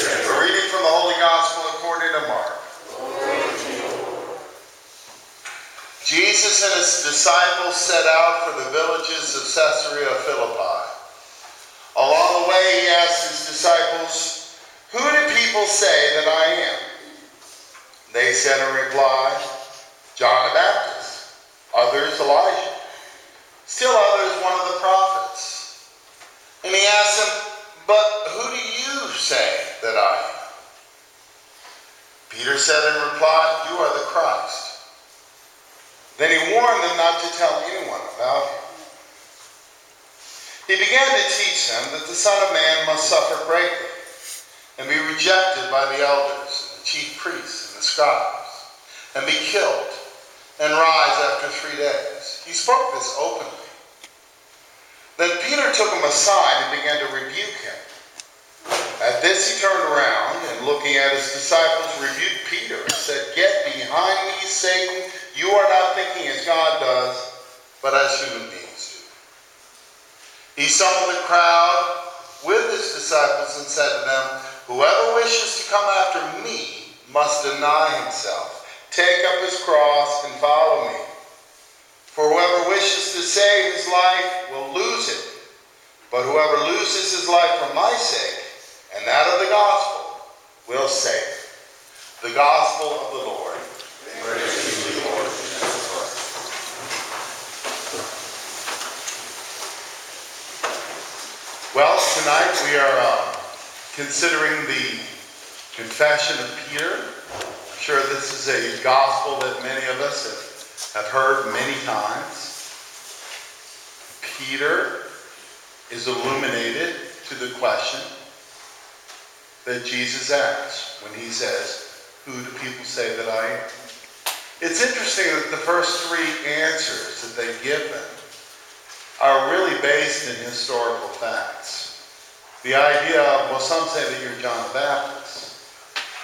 A reading from the Holy Gospel according to Mark. Jesus and his disciples set out for the villages of Caesarea Philippi. Along the way, he asked his disciples, "Who do people say that I am?" They said in reply, "John the Baptist, others Elijah, still others one of the prophets." And he asked them, "But who do you say that I am?" Peter said in reply, "You are the Christ." Then he warned them not to tell anyone about him. He began to teach them that the Son of Man must suffer greatly and be rejected by the elders, and the chief priests, and the scribes, and be killed, and rise after 3 days. He spoke this openly. Then Peter took him aside and began to rebuke him. At this he turned around and, looking at his disciples, rebuked Peter and said, "Get behind me, Satan. You are not thinking as God does, but as human beings do." He summoned the crowd with his disciples and said to them, "Whoever wishes to come after me must deny himself, take up his cross, and follow me. For whoever wishes to save his life will lose it. But whoever loses his life for my sake and that of the gospel will save it." The gospel of the Lord. Praise to you, Lord. Well, tonight we are considering the confession of Peter. I'm sure this is a gospel that many of us have heard many times. Peter is illuminated to the question that Jesus asks when he says, "Who do people say that I am?" It's interesting that the first three answers that they give them are really based in historical facts. The idea of, well, some say that you're John the Baptist.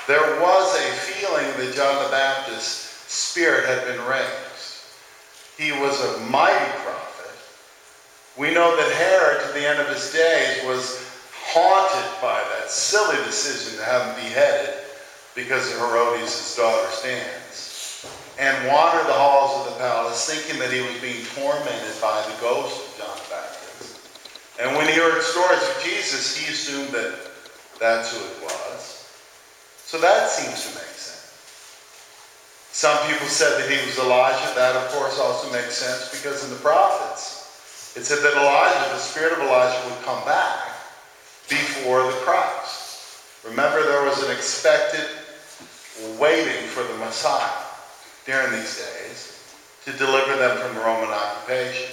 There was a feeling that John the Baptist's spirit had been raised. He was a mighty prophet. We know that Herod, to the end of his days, was haunted by that silly decision to have him beheaded because of Herodias' daughter's dance, and wandered the halls of the palace thinking that he was being tormented by the ghost of John the Baptist. And when he heard stories of Jesus, he assumed that that's who it was. So that seems to make sense. Some people said that he was Elijah. That, of course, also makes sense because in the prophets, it said that Elijah, the spirit of Elijah, would come back before the Christ. Remember, there was an expected waiting for the Messiah during these days to deliver them from the Roman occupation.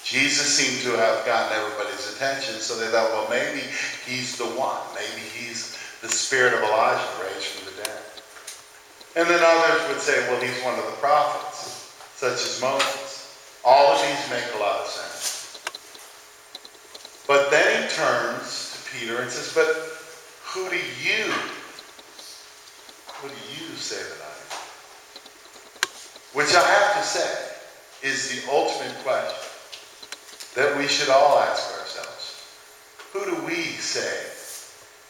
Jesus seemed to have gotten everybody's attention, so they thought, well, maybe he's the one. Maybe he's the spirit of Elijah raised from the dead. And then others would say, well, he's one of the prophets, such as Moses. All of these make a lot of sense. But then he turns to Peter and says, "But who do you say that I am?" Which I have to say is the ultimate question that we should all ask ourselves. Who do we say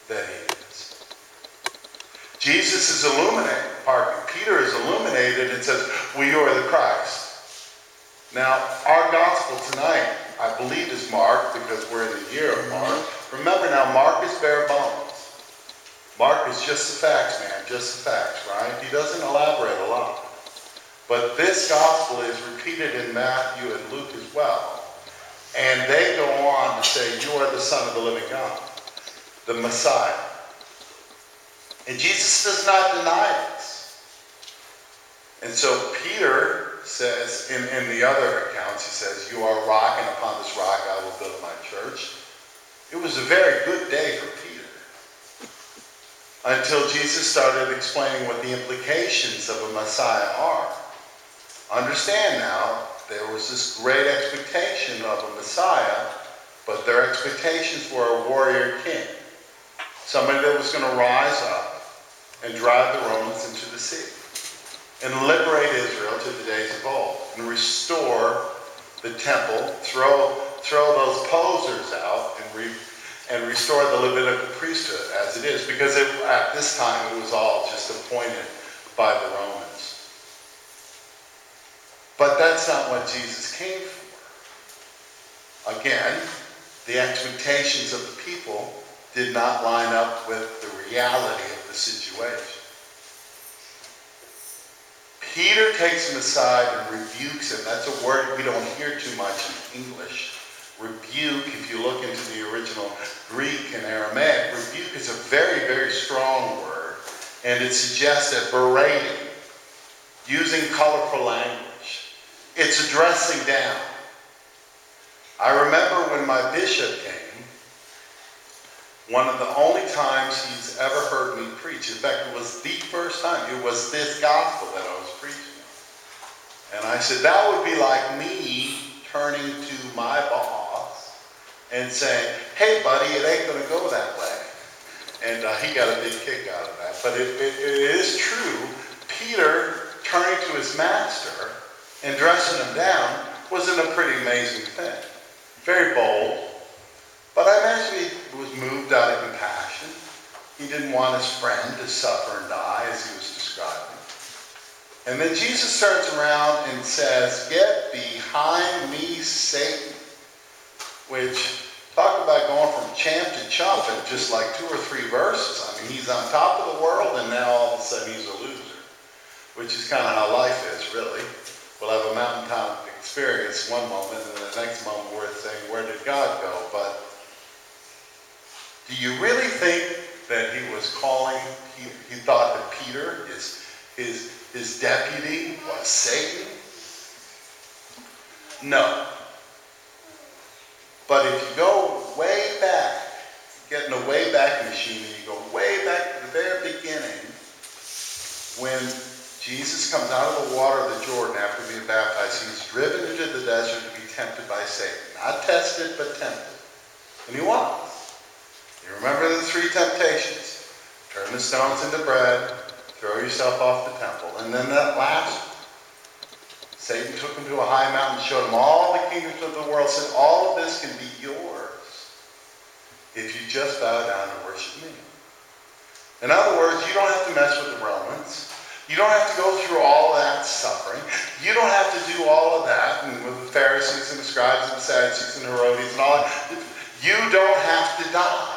that he is? Jesus is Peter is illuminated and says, "Well, you are the Christ." Now, our gospel tonight, I believe, is Mark, because we're in the year of Mark. Remember now, Mark is bare bones. Mark is just the facts, man, just the facts, right? He doesn't elaborate a lot. But this gospel is repeated in Matthew and Luke as well. And they go on to say, "You are the Son of the living God, the Messiah." And Jesus does not deny this. And so Peter says, in the other accounts, he says, "You are a rock, and upon this rock I will build my church." It was a very good day for Peter, until Jesus started explaining what the implications of a Messiah are. Understand now, there was this great expectation of a Messiah, but their expectations were a warrior king. Somebody that was going to rise up and drive the Romans into the sea and liberate Israel to the days of old and restore the temple, throw those posers out and and restore the Levitical priesthood as it is, because at this time it was all just appointed by the Romans. But that's not what Jesus came for. Again, the expectations of the people did not line up with the reality of the situation. Peter takes him aside and rebukes him. That's a word we don't hear too much in English. Rebuke, if you look into the original Greek and Aramaic, rebuke is a very, very strong word. And it suggests that berating, using colorful language. It's addressing down. I remember when my bishop came, one of the only times he's ever heard me preach, in fact, it was the first time, it was this gospel that I was preaching. And I said, that would be like me turning to my boss and saying, hey buddy, it ain't going to go that way. And he got a big kick out of that. But it is true, Peter turning to his master and dressing him down wasn't a pretty amazing thing. Very bold. But I imagine he was moved out of compassion. He didn't want his friend to suffer and die, as he was describing. And then Jesus turns around and says, get behind me, Satan. Which, talk about going from champ to chump in just like 2 or 3 verses. I mean, he's on top of the world, and now all of a sudden he's a loser. Which is kind of how life is, really. We'll have a mountaintop experience one moment, and then the next moment we're saying, where did God go? But do you really think that he was calling, he thought that Peter, his deputy, was Satan? No. But if you go way back, get in a way back machine, and you go way back to the very beginning, when Jesus comes out of the water of the Jordan after being baptized, he's driven into the desert to be tempted by Satan. Not tested, but tempted. And he was. You remember the 3 temptations. Turn the stones into bread, throw yourself off the temple. And then that last one, Satan took him to a high mountain, showed him all the kingdoms of the world, said, all of this can be yours if you just bow down and worship me. In other words, you don't have to mess with the Romans. You don't have to go through all of that suffering. You don't have to do all of that and with the Pharisees and the scribes and the Sadducees and the Herodians and all that. You don't have to die.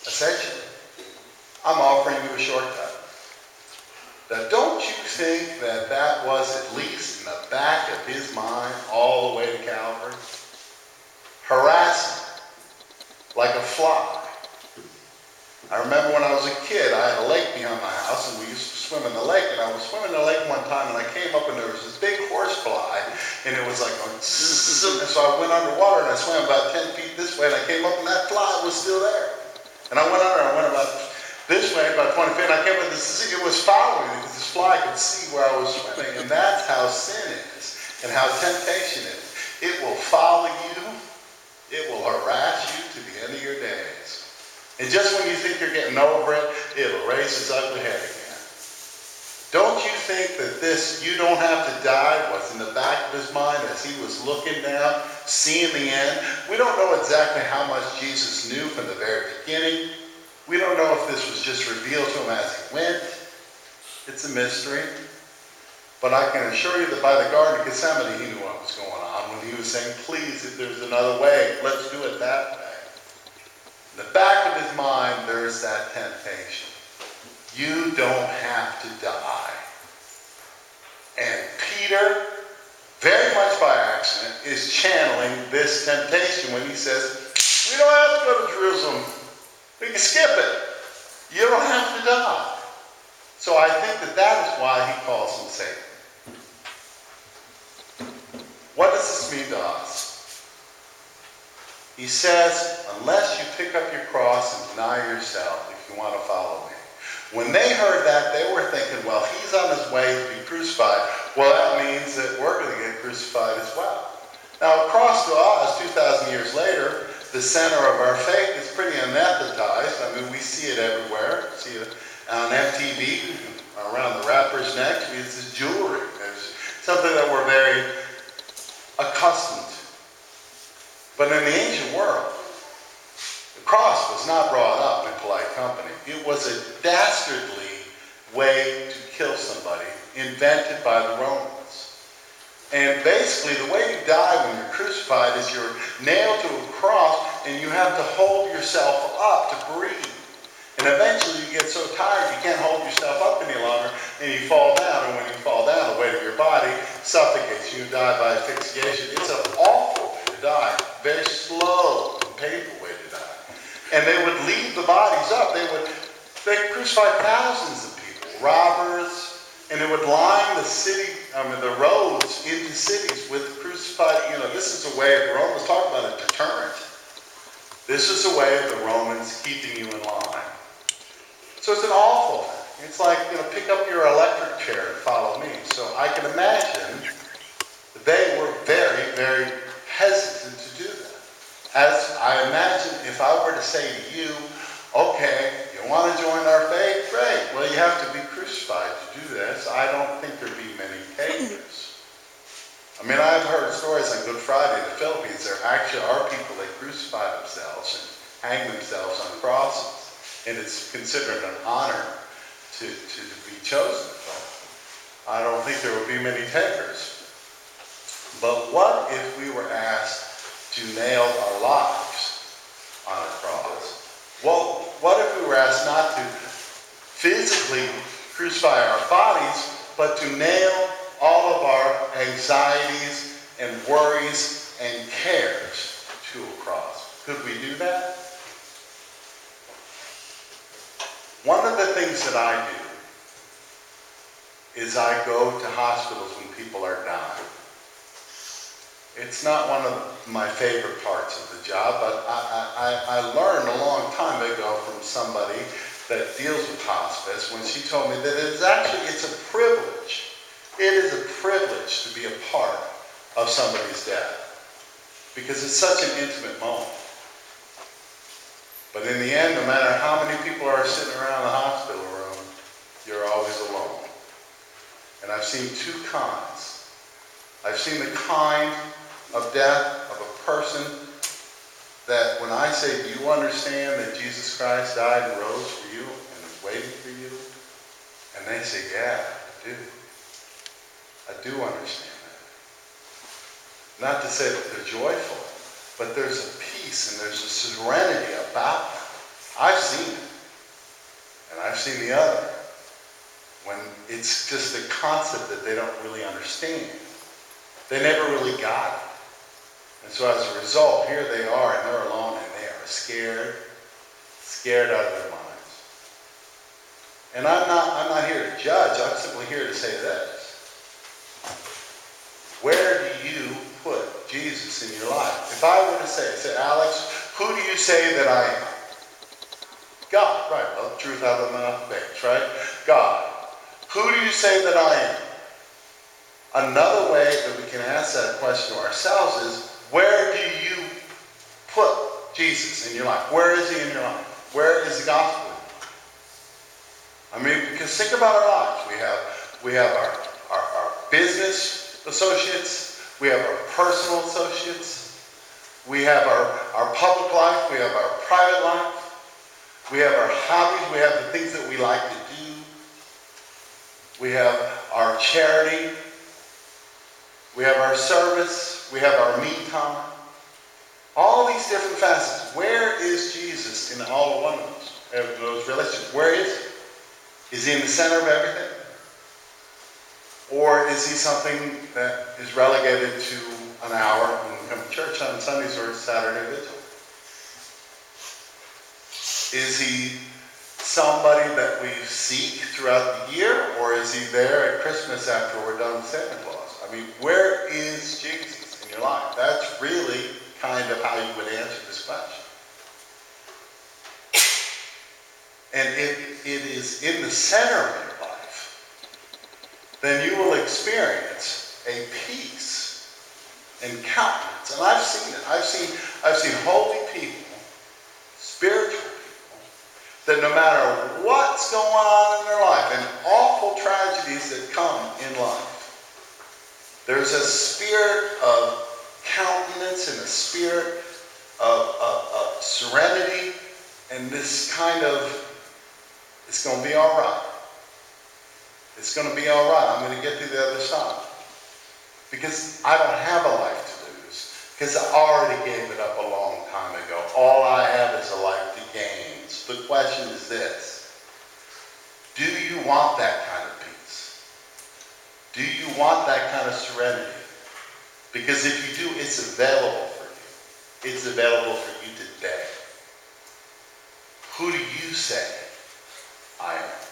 Essentially, I'm offering you a shortcut. Now, don't you think that that was at least in the back of his mind all the way to Calvary? Harassing like a fly. I remember when I was a kid, I had a lake behind my house, and we used to swim in the lake. And I was swimming in the lake one time, and I came up, and there was this big horsefly, and it was like going zzz, and so I went underwater, and I swam about 10 feet this way, and I came up, and that fly was still there. And I went under, I went about this way, about 20 feet, and I came up, it was following me, because this fly could see where I was swimming. And that's how sin is, and how temptation is. It will follow you, it will harass you to the end of your days. And just when you think you're getting over it, it'll raise its ugly head again. Don't you think that this, you don't have to die, was in the back of his mind as he was looking down, seeing the end? We don't know exactly how much Jesus knew from the very beginning. We don't know if this was just revealed to him as he went. It's a mystery. But I can assure you that by the Garden of Gethsemane, he knew what was going on when he was saying, please, if there's another way, let's do it that way. In the back of his mind, there is that temptation. You don't have to die. And Peter, very much by accident, is channeling this temptation when he says, we don't have to go to Jerusalem. We can skip it. You don't have to die. So I think that that is why he calls him Satan. What does this mean to us? He says, unless you pick up your cross and deny yourself if you want to follow me. When they heard that, they were thinking, well, he's on his way to be crucified. Well, that means that we're going to get crucified as well. Now, a cross to us, 2,000 years later, the center of our faith is pretty anesthetized. I mean, we see it everywhere. We see it on MTV, around the rapper's neck. It's his jewelry. It's something that we're very accustomed to. But in the ancient world, cross was not brought up in polite company. It was a dastardly way to kill somebody invented by the Romans. And basically the way you die when you're crucified is you're nailed to a cross and you have to hold yourself up to breathe. And eventually you get so tired you can't hold yourself up any longer and you fall down. And when you fall down, the weight of your body suffocates you. You die by asphyxiation. It's an awful way to die. Very slow and painful way to die. And they would leave the bodies up. They crucified thousands of people, robbers, and they would line the roads into cities with crucified, this is a way of the Romans, talk about a deterrent. This is a way of the Romans keeping you in line. So it's an awful thing. It's like, pick up your electric chair and follow me. So I can imagine they were very, very hesitant to do that. As I imagine if I were to say to you, okay, you want to join our faith? Great. Well, you have to be crucified to do this. I don't think there'd be many takers. I mean, I've heard stories on Good Friday in the Philippines. There actually are people that crucify themselves and hang themselves on crosses. And it's considered an honor to be chosen. But I don't think there would be many takers. But what if we were asked to nail our lives on a cross? Well, what if we were asked not to physically crucify our bodies, but to nail all of our anxieties and worries and cares to a cross? Could we do that? One of the things that I do is I go to hospitals when people are dying. It's not one of my favorite parts of the job, but I learned a long time ago from somebody that deals with hospice when she told me that it's a privilege. It is a privilege to be a part of somebody's death because it's such an intimate moment. But in the end, no matter how many people are sitting around the hospital room, you're always alone. And I've seen two kinds. I've seen the kind of death of a person that when I say, do you understand that Jesus Christ died and rose for you and is waiting for you? And they say, yeah, I do. I do understand that. Not to say that they're joyful, but there's a peace and there's a serenity about them. I've seen it. And I've seen the other. When it's just a concept that they don't really understand. They never really got it. And so as a result, here they are and they're alone and they are scared out of their minds. And I'm not here to judge, I'm simply here to say this. Where do you put Jesus in your life? If I were to say, Alex, who do you say that I am? God, right, well, the truth out of the mouth of babes, right? God. Who do you say that I am? Another way that we can ask that question to ourselves is, where do you put Jesus in your life? Where is he in your life? Where is the gospel in your life? I mean, because think about our lives. We have our business associates. We have our personal associates. We have our public life. We have our private life. We have our hobbies. We have the things that we like to do. We have our charity. We have our service. We have our me time. All these different facets. Where is Jesus in all one of those relationships? Where is he? Is he in the center of everything? Or is he something that is relegated to an hour when we come to church on Sundays or Saturday vigil? Is he somebody that we seek throughout the year, or is he there at Christmas after we're done with Santa Claus? I mean, where is Jesus in your life? That's really kind of how you would answer this question. And if it is in the center of your life, then you will experience a peace and countenance. And I've seen it. I've seen holy people, spiritual people, that no matter what's going on in their life and awful tragedies that come in life, there's a spirit of countenance and a spirit of serenity and this kind of, it's going to be all right. It's going to be all right. I'm going to get to the other side. Because I don't have a life to lose. Because I already gave it up a long time ago. All I have is a life to gain. So the question is this. Do you want that kind of peace? Do you want that kind of serenity? Because if you do, it's available for you. It's available for you today. Who do you say I am?